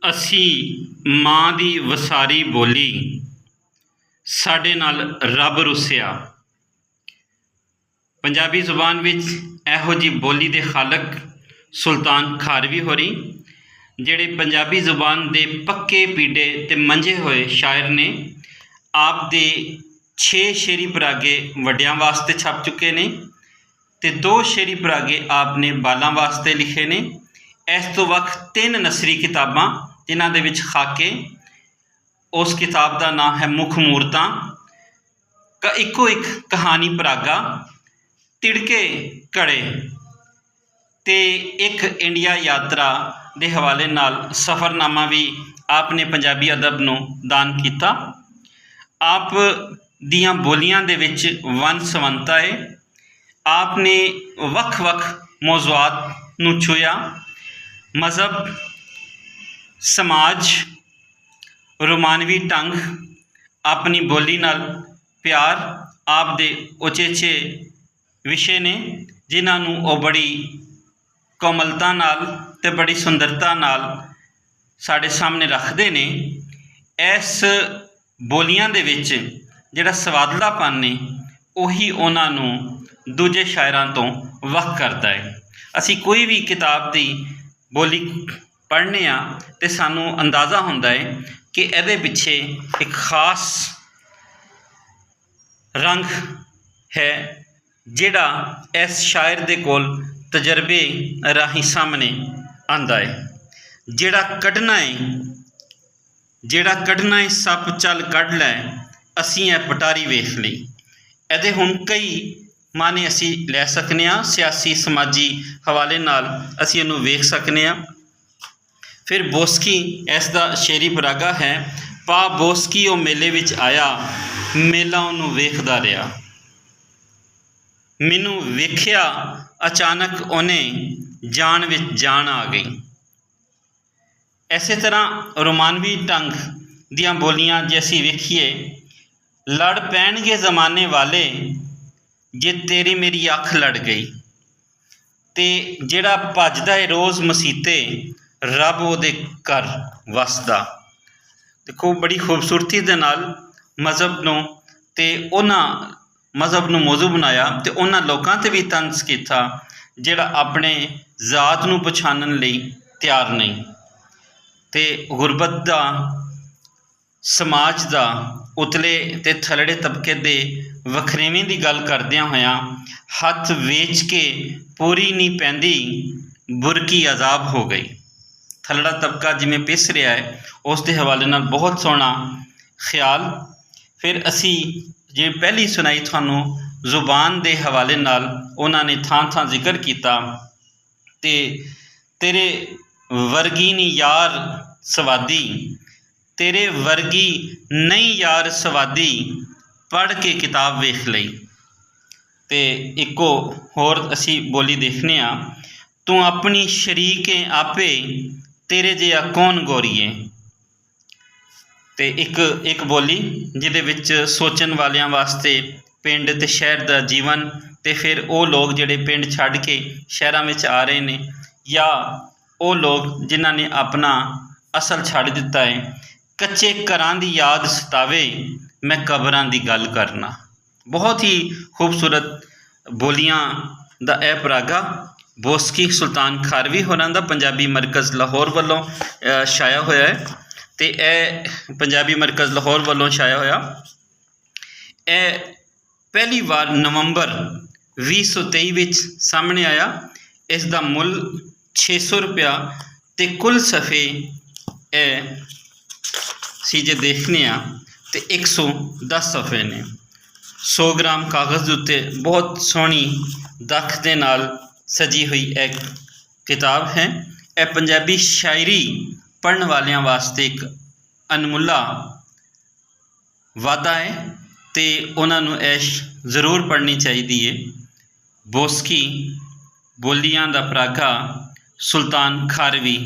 ਅਸੀਂ ਮਾਂ ਦੀ ਵਸਾਰੀ ਬੋਲੀ, ਸਾਡੇ ਨਾਲ ਰੱਬ ਰੁੱਸਿਆ। ਪੰਜਾਬੀ ਜ਼ੁਬਾਨ ਵਿੱਚ ਇਹੋ ਜਿਹੀ ਬੋਲੀ ਦੇ ਖਾਲਕ ਸੁਲਤਾਨ ਖਾਰਵੀ ਹੋਰੀ, ਜਿਹੜੇ ਪੰਜਾਬੀ ਜ਼ੁਬਾਨ ਦੇ ਪੱਕੇ ਪੀਡੇ ਤੇ ਮੰਝੇ ਹੋਏ ਸ਼ਾਇਰ ਨੇ। ਆਪ ਦੇ 6 ਸ਼ੇਰੀ ਪਰਾਗੇ ਵੱਡਿਆਂ ਵਾਸਤੇ ਛਪ ਚੁੱਕੇ ਨੇ ਤੇ 2 ਸ਼ੇਰੀ ਪਰਾਗੇ ਆਪ ਨੇ ਬਾਲਾਂ ਵਾਸਤੇ ਲਿਖੇ ਨੇ। ਇਸ ਤੋਂ ਵੱਖ 3 ਨਸਰੀ ਕਿਤਾਬਾਂ ਜਿਨ੍ਹਾਂ ਦੇ ਵਿੱਚ ਖਾਕੇ। ਉਸ ਕਿਤਾਬ ਦਾ ਨਾਮ ਹੈ ਮੁੱਖ ਮੂਰਤਾਂ, ਇੱਕੋ ਇੱਕ ਕਹਾਣੀ ਪਰਾਗਾ, ਤਿੜਕੇ ਘੜੇ ਤੇ ਇੱਕ ਇੰਡੀਆ ਯਾਤਰਾ ਦੇ ਹਵਾਲੇ ਨਾਲ ਸਫ਼ਰਨਾਮਾ ਵੀ ਆਪ ਨੇ ਪੰਜਾਬੀ ਅਦਬ ਨੂੰ ਦਾਨ ਕੀਤਾ। ਆਪ ਦੀਆਂ ਬੋਲੀਆਂ ਦੇ ਵਿੱਚ ਵੰਨ ਸਵੰਨਤਾ ਹੈ। ਆਪ ਨੇ ਵੱਖ ਵੱਖ ਮੌਜ਼ੂਆਤ ਨੂੰ ਛੂਹਿਆ। ਮਜ਼ਹਬ, ਸਮਾਜ, ਰੋਮਾਨਵੀ ਢੰਗ, ਆਪਣੀ ਬੋਲੀ ਨਾਲ ਪਿਆਰ ਆਪ ਦੇ ਉਚੇਚੇ ਵਿਸ਼ੇ ਨੇ, ਜਿਨ੍ਹਾਂ ਨੂੰ ਉਹ ਬੜੀ ਕੋਮਲਤਾ ਨਾਲ ਤੇ ਬੜੀ ਸੁੰਦਰਤਾ ਨਾਲ ਸਾਡੇ ਸਾਹਮਣੇ ਰੱਖਦੇ ਨੇ। ਇਸ ਬੋਲੀਆਂ ਦੇ ਵਿੱਚ ਜਿਹੜਾ ਸਵਾਦਲਾਪਨ ਨੇ, ਉਹੀ ਉਹਨਾਂ ਨੂੰ ਦੂਜੇ ਸ਼ਾਇਰਾਂ ਤੋਂ ਵੱਖ ਕਰਦਾ ਹੈ। ਅਸੀਂ ਕੋਈ ਵੀ ਕਿਤਾਬ ਦੀ ਬੋਲੀ ਪੜ੍ਹਨੇ ਆ ਤੇ ਸਾਨੂੰ ਅੰਦਾਜ਼ਾ ਹੁੰਦਾ ਹੈ ਕਿ ਇਹਦੇ ਪਿੱਛੇ ਇੱਕ ਖਾਸ ਰੰਗ ਹੈ, ਜਿਹੜਾ ਇਸ ਸ਼ਾਇਰ ਦੇ ਕੋਲ ਤਜਰਬੇ ਰਾਹੀਂ ਸਾਹਮਣੇ ਆਉਂਦਾ ਹੈ। ਜਿਹੜਾ ਕੱਢਣਾ ਹੈ ਸੱਪ ਚੱਲ ਕੱਢ ਲੈ, ਅਸੀਂ ਇਹ ਪਟਾਰੀ ਵੇਖ ਲਈ। ਇਹਦੇ ਹੁਣ ਕਈ ਮਾਨੇ ਅਸੀਂ ਲੈ ਸਕਦੇ ਹਾਂ। ਸਿਆਸੀ ਸਮਾਜੀ ਹਵਾਲੇ ਨਾਲ ਅਸੀਂ ਇਹਨੂੰ ਵੇਖ ਸਕਦੇ ਹਾਂ। ਫਿਰ ਬੋਸਕੀ ਇਸ ਦਾ ਸ਼ੇਰੀ ਪਰਾਗਾ ਹੈ। ਪਾ ਬੋਸਕੀ ਉਹ ਮੇਲੇ ਵਿੱਚ ਆਇਆ, ਮੇਲਾ ਉਹਨੂੰ ਵੇਖਦਾ ਰਿਹਾ। ਮੈਨੂੰ ਵੇਖਿਆ ਅਚਾਨਕ ਉਹਨੇ, ਜਾਨ ਵਿੱਚ ਜਾਨ ਆ ਗਈ। ਇਸੇ ਤਰ੍ਹਾਂ ਰੋਮਾਨਵੀ ਢੰਗ ਦੀਆਂ ਬੋਲੀਆਂ ਜੇ ਅਸੀਂ ਵੇਖੀਏ, ਲੜ ਪੈਣਗੇ ਜ਼ਮਾਨੇ ਵਾਲੇ ਜੇ ਤੇਰੀ ਮੇਰੀ ਅੱਖ ਲੜ ਗਈ। ਤੇ ਜਿਹੜਾ ਭੱਜਦਾ ਏ ਰੋਜ਼ ਮਸੀਤੇ, ਰੱਬ ਉਹਦੇ ਘਰ ਵਸਦਾ। ਦੇਖੋ ਬੜੀ ਖੂਬਸੂਰਤੀ ਦੇ ਨਾਲ ਮਜ਼ਹਬ ਨੂੰ ਤੇ ਉਹਨਾਂ ਮਜ਼ਹਬ ਨੂੰ ਮੌਜੂ ਬਣਾਇਆ ਤੇ ਉਹਨਾਂ ਲੋਕਾਂ 'ਤੇ ਵੀ ਤੰਜ਼ ਕੀਤਾ ਜਿਹੜਾ ਆਪਣੇ ਜ਼ਾਤ ਨੂੰ ਪਛਾਣਨ ਲਈ ਤਿਆਰ ਨਹੀਂ। ਤੇ ਗੁਰਬਤ ਦਾ, ਸਮਾਜ ਦਾ, ਉਤਲੇ ਤੇ ਥੱਲੜੇ ਤਬਕੇ ਦੇ ਵਖਰੇਵੇਂ ਦੀ ਗੱਲ ਕਰਦਿਆਂ ਹੋਇਆਂ, ਹੱਥ ਵੇਚ ਕੇ ਪੂਰੀ ਨਹੀਂ ਪੈਂਦੀ, ਬੁਰਕੀ ਆਜ਼ਾਬ ਹੋ ਗਈ। ਥੱਲੜਾ ਤਬਕਾ ਜਿਵੇਂ ਪਿਸ ਰਿਹਾ ਹੈ, ਉਸ ਦੇ ਹਵਾਲੇ ਨਾਲ ਬਹੁਤ ਸੋਹਣਾ ਖਿਆਲ। ਫਿਰ ਅਸੀਂ ਜੇ ਪਹਿਲੀ ਸੁਣਾਈ ਤੁਹਾਨੂੰ ਜ਼ੁਬਾਨ ਦੇ ਹਵਾਲੇ ਨਾਲ, ਉਹਨਾਂ ਨੇ ਥਾਂ ਥਾਂ ਜ਼ਿਕਰ ਕੀਤਾ। ਤੇ ਤੇਰੇ ਵਰਗੀ ਨੀ ਯਾਰ ਸਵਾਦੀ, ਤੇਰੇ ਵਰਗੀ ਨਹੀਂ ਯਾਰ ਸਵਾਦੀ, ਪੜ੍ਹ ਕੇ ਕਿਤਾਬ ਵੇਖ ਲਈ। ਤੇ ਇੱਕੋ ਹੋਰ ਅਸੀਂ ਬੋਲੀ ਦੇਖਦੇ ਹਾਂ, ਤੂੰ ਆਪਣੀ ਸ਼ਰੀਕ ਏ ਆਪੇ, ਤੇਰੇ ਜਿਹਾ ਕੌਣ ਗੋਰੀਏ। ਤੇ ਇੱਕ ਬੋਲੀ ਜਿਹਦੇ ਵਿੱਚ ਸੋਚਣ ਵਾਲਿਆਂ ਵਾਸਤੇ ਪਿੰਡ ਤੇ ਸ਼ਹਿਰ ਦਾ ਜੀਵਨ, ਤੇ ਫਿਰ ਉਹ ਲੋਕ ਜਿਹੜੇ ਪਿੰਡ ਛੱਡ ਕੇ ਸ਼ਹਿਰਾਂ ਵਿੱਚ ਆ ਰਹੇ ਨੇ, ਜਾਂ ਉਹ ਲੋਕ ਜਿਨ੍ਹਾਂ ਨੇ ਆਪਣਾ ਅਸਲ ਛੱਡ ਦਿੱਤਾ ਹੈ। ਕੱਚੇ ਘਰਾਂ ਦੀ ਯਾਦ ਸਤਾਵੇ, ਮੈਂ ਕਬਰਾਂ ਦੀ ਗੱਲ ਕਰਨਾ। ਬਹੁਤ ਹੀ ਖੂਬਸੂਰਤ ਬੋਲੀਆਂ ਦਾ ਇਹ ਪਰਾਗਾ ਬੋਸਕੀ ਸੁਲਤਾਨ ਖਾਰਵੀ ਹੋਰਾਂ ਦਾ ਪੰਜਾਬੀ ਮਰਕਜ਼ ਲਾਹੌਰ ਵੱਲੋਂ ਛਾਇਆ ਹੋਇਆ ਹੈ। ਤੇ ਇਹ ਪੰਜਾਬੀ ਮਰਕਜ਼ ਲਾਹੌਰ ਵੱਲੋਂ ਛਾਇਆ ਹੋਇਆ, ਇਹ ਪਹਿਲੀ ਵਾਰ ਨਵੰਬਰ 2023 ਵਿੱਚ ਸਾਹਮਣੇ ਆਇਆ। ਇਸ ਦਾ ਮੁੱਲ 600 ਰੁਪਇਆ ਤੇ ਕੁੱਲ ਸਫ਼ੇ ਇਹ ਸੀ ਜੇ ਦੇਖਦੇ ਹਾਂ ਤੇ 110 ਸਫ਼ੇ ਨੇ। 100 ਗ੍ਰਾਮ ਕਾਗਜ਼ ਦੇ ਉੱਤੇ ਬਹੁਤ ਸੋਹਣੀ ਦੱਖ ਦੇ ਨਾਲ ਸਜੀ ਹੋਈ ਇਹ ਕਿਤਾਬ ਹੈ। ਇਹ ਪੰਜਾਬੀ ਸ਼ਾਇਰੀ ਪੜ੍ਹਨ ਵਾਲਿਆਂ ਵਾਸਤੇ ਇੱਕ ਅਨਮੁੱਲਾ ਵਾਧਾ ਹੈ ਤੇ ਉਹਨਾਂ ਨੂੰ ਇਹ ਜ਼ਰੂਰ ਪੜ੍ਹਨੀ ਚਾਹੀਦੀ ਹੈ। ਬੋਸਕੀ ਬੋਲੀਆਂ ਦਾ ਪਰਾਗਾ ਸੁਲਤਾਨ ਖਾਰਵੀ।